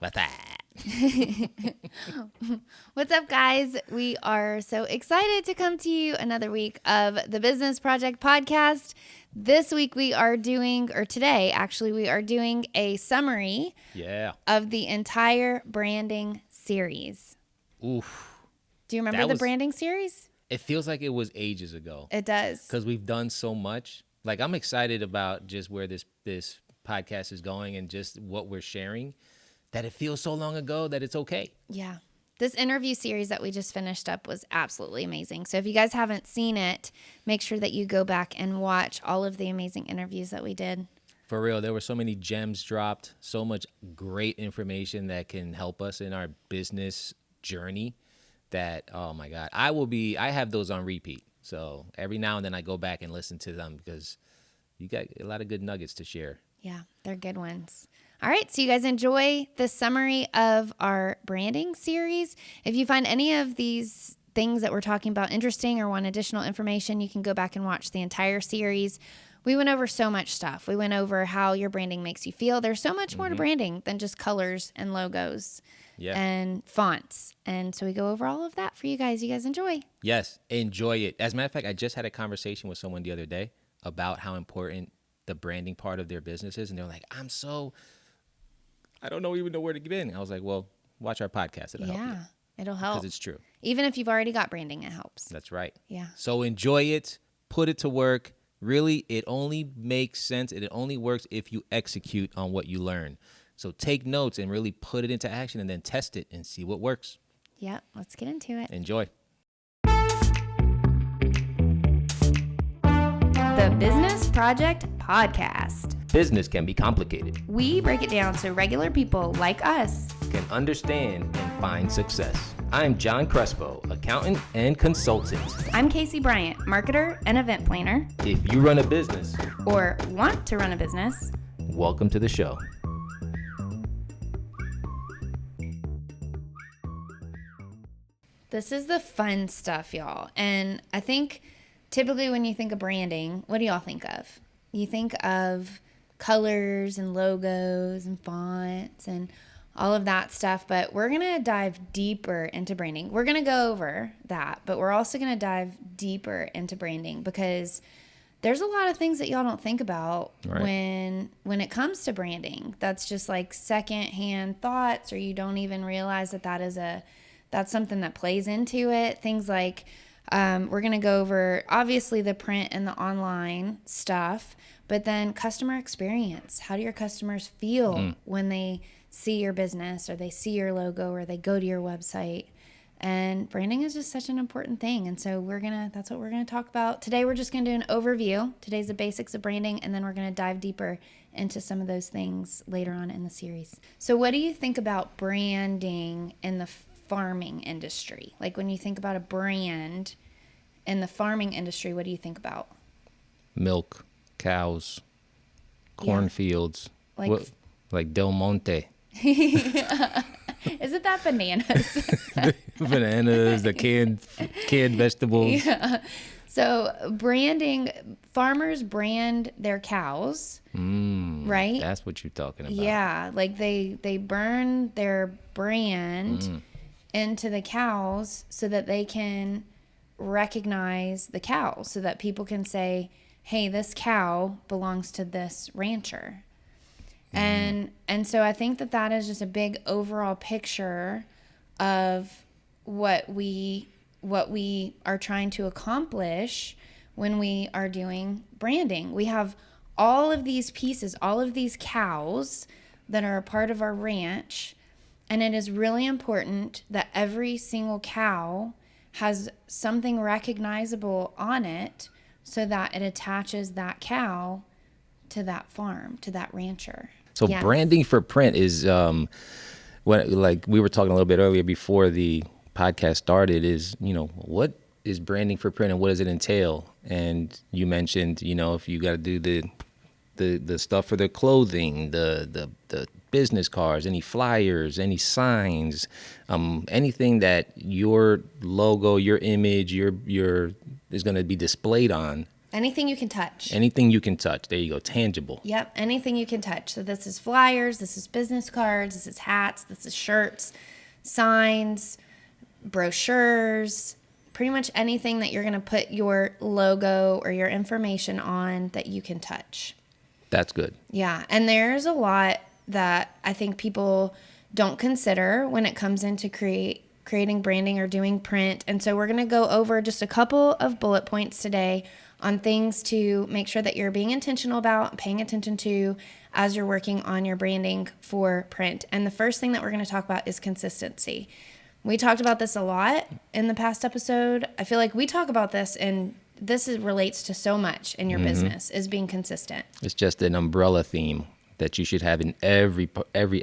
What's that? What's up, guys? We are so excited to come to you another week of the Business Project Podcast. This week we are doing, or today actually, we are doing a summary of the entire branding series. Oof. Do you remember the branding series? It feels like it was ages ago. It does. Because we've done so much. Like, I'm excited about just where this podcast is going and just what we're sharing, that it feels so long ago that it's okay. Yeah. This interview series that we just finished up was absolutely amazing. So if you guys haven't seen it, make sure that you go back and watch all of the amazing interviews that we did. For real, there were so many gems dropped, so much great information that can help us in our business journey that, oh my God, I have those on repeat. So every now and then I go back and listen to them because you got a lot of good nuggets to share. Yeah, they're good ones. All right, so you guys enjoy the summary of our branding series. If you find any of these things that we're talking about interesting or want additional information, you can go back and watch the entire series. We went over so much stuff. We went over how your branding makes you feel. There's so much more to branding than just colors and logos and fonts. And so we go over all of that for you guys. You guys enjoy. Yes, enjoy it. As a matter of fact, I just had a conversation with someone the other day about how important the branding part of their business is. And they're like, I don't even know where to begin. I was like, well, watch our podcast. It'll help you. It'll help. Because it's true. Even if you've already got branding, it helps. That's right. Yeah. So enjoy it. Put it to work. Really, it only makes sense and it only works if you execute on what you learn. So take notes and really put it into action and then test it and see what works. Yeah, let's get into it. Enjoy. The Business Project Podcast. Business can be complicated. We break it down so regular people like us can understand and find success. I'm John Crespo, accountant and consultant. I'm Casey Bryant, marketer and event planner. If you run a business or want to run a business, welcome to the show. This is the fun stuff, y'all. And I think typically when you think of branding, what do y'all think of? You think of colors and logos and fonts and all of that stuff, but we're going to dive deeper into branding. We're going to go over that, but we're also going to dive deeper into branding because there's a lot of things that y'all don't think about when it comes to branding. That's just like secondhand thoughts, or you don't even realize that's something that plays into it. Things like we're going to go over obviously the print and the online stuff, but then customer experience. How do your customers feel when they see your business or they see your logo or they go to your website? And branding is just such an important thing. And so that's what we're going to talk about. Today we're just going to do an overview. Today's the basics of branding, and then we're going to dive deeper into some of those things later on in the series. So what do you think about branding in the farming industry? Like when you think about a brand in the farming industry, what do you think about? Milk, cows, cornfields, like Del Monte. Isn't that bananas? Bananas, the canned vegetables. Yeah. So farmers brand their cows, right? That's what you're talking about. Yeah, like they burn their brand into the cows so that they can recognize the cow, so that people can say, hey, this cow belongs to this rancher. And so I think that is just a big overall picture of what we are trying to accomplish when we are doing branding. We have all of these pieces, all of these cows that are a part of our ranch, and it is really important that every single cow has something recognizable on it so that it attaches that cow to that farm, to that rancher. So branding for print is like we were talking a little bit earlier before the podcast started, is, what is branding for print and what does it entail? And you mentioned, if you got to do the stuff for the clothing, the business cards, any flyers, any signs, anything that your logo, your image, your is going to be displayed on, Anything you can touch. Anything you can touch. There you go. Tangible. Yep. Anything you can touch. So this is flyers. This is business cards. This is hats. This is shirts, signs, brochures, pretty much anything that you're going to put your logo or your information on that you can touch. That's good. Yeah. And there's a lot that I think people don't consider when it comes into creating branding or doing print. And so we're going to go over just a couple of bullet points today on things to make sure that you're being intentional about, paying attention to as you're working on your branding for print. And the first thing that we're going to talk about is consistency. We talked about this a lot in the past episode. I feel like we talk about this, and relates to so much in your business, is being consistent. It's just an umbrella theme that you should have in every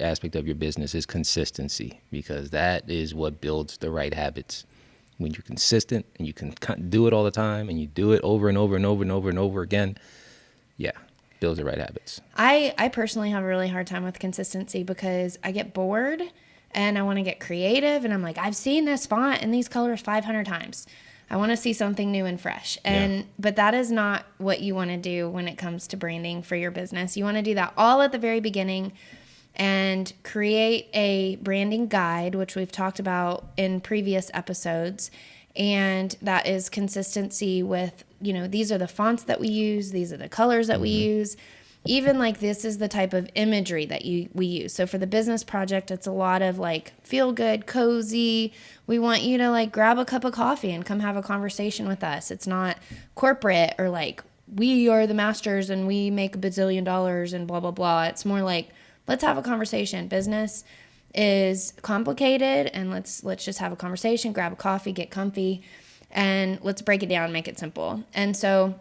aspect of your business is consistency, because that is what builds the right habits. When you're consistent and you can do it all the time and you do it over and over and over and over and over again, builds the right habits. I personally have a really hard time with consistency because I get bored and I want to get creative, and I'm like, I've seen this font and these colors 500 times. I want to see something new and fresh. But that is not what you want to do when it comes to branding for your business. You want to do that all at the very beginning and create a branding guide, which we've talked about in previous episodes. And that is consistency with, these are the fonts that we use. These are the colors that we use. Even like this is the type of imagery that we use. So for the business project, it's a lot of like feel good, cozy. We want you to like grab a cup of coffee and come have a conversation with us. It's not corporate or like we are the masters and we make $1 bazillion and blah, blah, blah. It's more like, let's have a conversation. Business is complicated, and let's just have a conversation, grab a coffee, get comfy, and let's break it down and make it simple. And so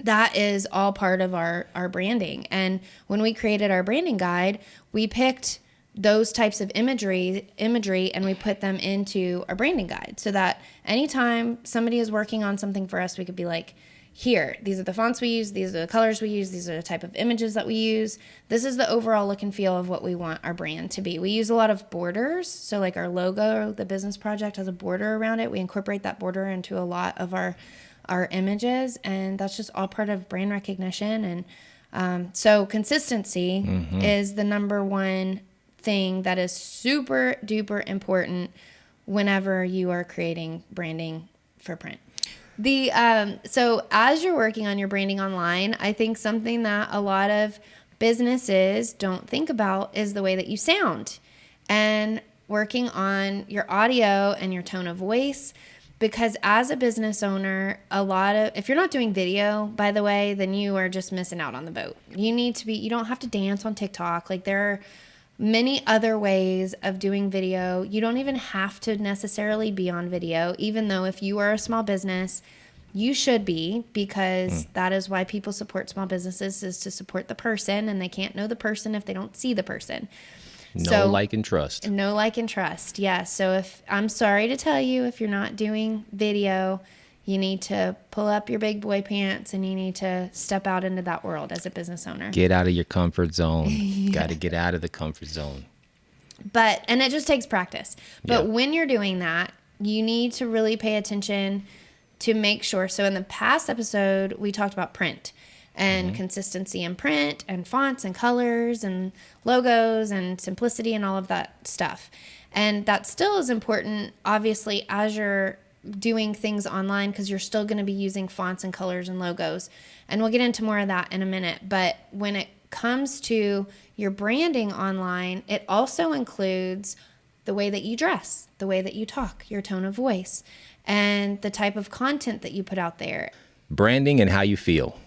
that is all part of our branding. And when we created our branding guide, we picked those types of imagery and we put them into our branding guide so that anytime somebody is working on something for us, we could be like, here, these are the fonts we use, these are the colors we use, these are the type of images that we use. This is the overall look and feel of what we want our brand to be. We use a lot of borders. So like our logo, the business project has a border around it. We incorporate that border into a lot of our images, and that's just all part of brand recognition. And so consistency is the number one thing that is super duper important whenever you are creating branding for print. So as you're working on your branding online, I think something that a lot of businesses don't think about is the way that you sound and working on your audio and your tone of voice. Because as a business owner, if you're not doing video, by the way, then you are just missing out on the boat. You don't have to dance on TikTok. Like there are many other ways of doing video. You don't even have to necessarily be on video, even though if you are a small business, you should be, because that is why people support small businesses, is to support the person, and they can't know the person if they don't see the person. Like, and trust. No like and trust. Yeah. So I'm sorry to tell you, if you're not doing video, you need to pull up your big boy pants and you need to step out into that world as a business owner. Get out of your comfort zone. Yeah. Got to get out of the comfort zone. And it just takes practice. But when you're doing that, you need to really pay attention to make sure. So in the past episode, we talked about print and consistency in print and fonts and colors and logos and simplicity and all of that stuff. And that still is important, obviously, as you're doing things online, because you're still going to be using fonts and colors and logos. And we'll get into more of that in a minute. But when it comes to your branding online, it also includes the way that you dress, the way that you talk, your tone of voice, and the type of content that you put out there. Branding and how you feel.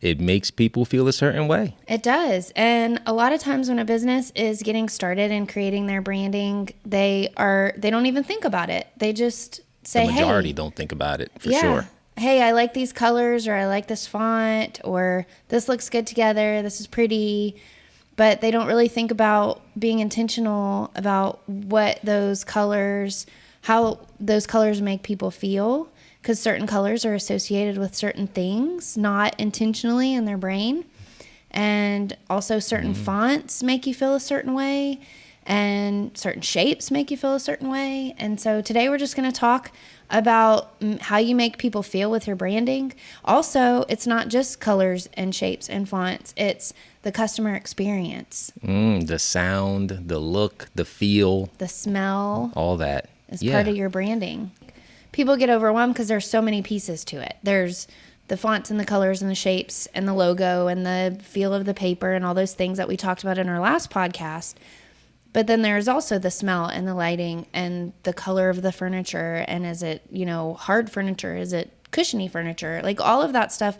It makes people feel a certain way. It does. And a lot of times when a business is getting started and creating their branding, they don't even think about it. They just say, the majority don't think about it, for sure. Hey, I like these colors, or I like this font, or this looks good together, this is pretty. But they don't really think about being intentional about how those colors make people feel. Because certain colors are associated with certain things, not intentionally in their brain. And also certain fonts make you feel a certain way. and certain shapes make you feel a certain way. And so today we're just going to talk about how you make people feel with your branding. Also, it's not just colors and shapes and fonts. It's the customer experience. The sound, the look, the feel, the smell. all that. Is part of your branding. People get overwhelmed because there's so many pieces to it. There's the fonts and the colors and the shapes and the logo and the feel of the paper and all those things that we talked about in our last podcast. But then there's also the smell and the lighting and the color of the furniture. And is it, hard furniture? Is it cushiony furniture? Like all of that stuff,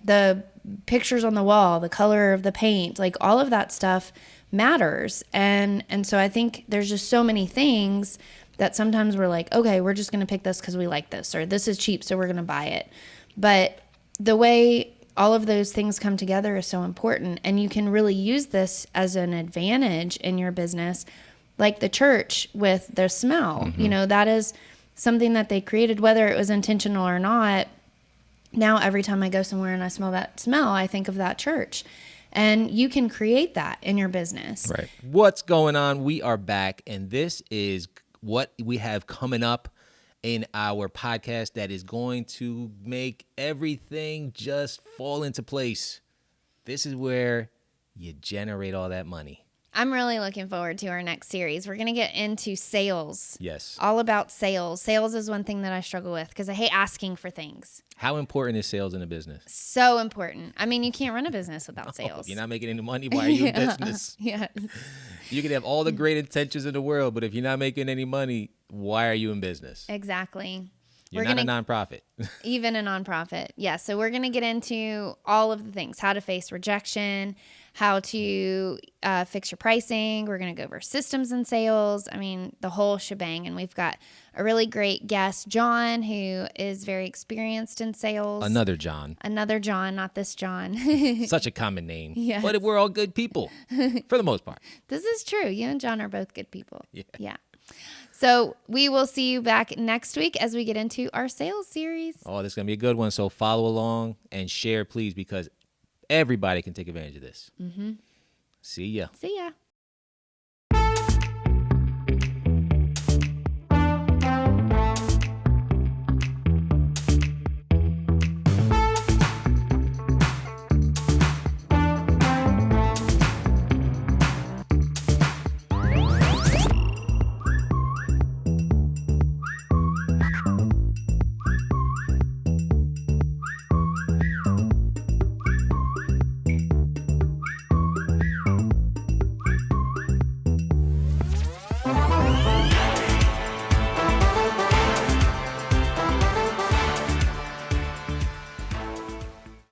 the pictures on the wall, the color of the paint, like all of that stuff matters. And so I think there's just so many things that sometimes we're like, okay, we're just going to pick this because we like this, or this is cheap, so we're going to buy it. But the way all of those things come together is so important. And you can really use this as an advantage in your business, like the church with their smell. Mm-hmm. That is something that they created, whether it was intentional or not. Now, every time I go somewhere and I smell that smell, I think of that church. And you can create that in your business. Right. What's going on? We are back, and this is what we have coming up in our podcast that is going to make everything just fall into place. This is where you generate all that money. I'm really looking forward to our next series. We're going to get into sales. Yes. All about sales. Sales is one thing that I struggle with because I hate asking for things. How important is sales in a business? So important. I mean, you can't run a business without sales. If you're not making any money, why are you in business? Yes. You can have all the great intentions in the world, but if you're not making any money, why are you in business? Exactly. You're not a nonprofit. Even a nonprofit. Yeah. So we're going to get into all of the things, how to face rejection, how to fix your pricing. We're going to go over systems and sales. I mean, the whole shebang. And we've got a really great guest, John, who is very experienced in sales. Another John, not this John. Such a common name. Yes. But we're all good people for the most part. This is true. You and John are both good people. Yeah. So we will see you back next week as we get into our sales series. Oh, this is going to be a good one. So follow along and share, please, because everybody can take advantage of this. Mm-hmm. See ya. See ya.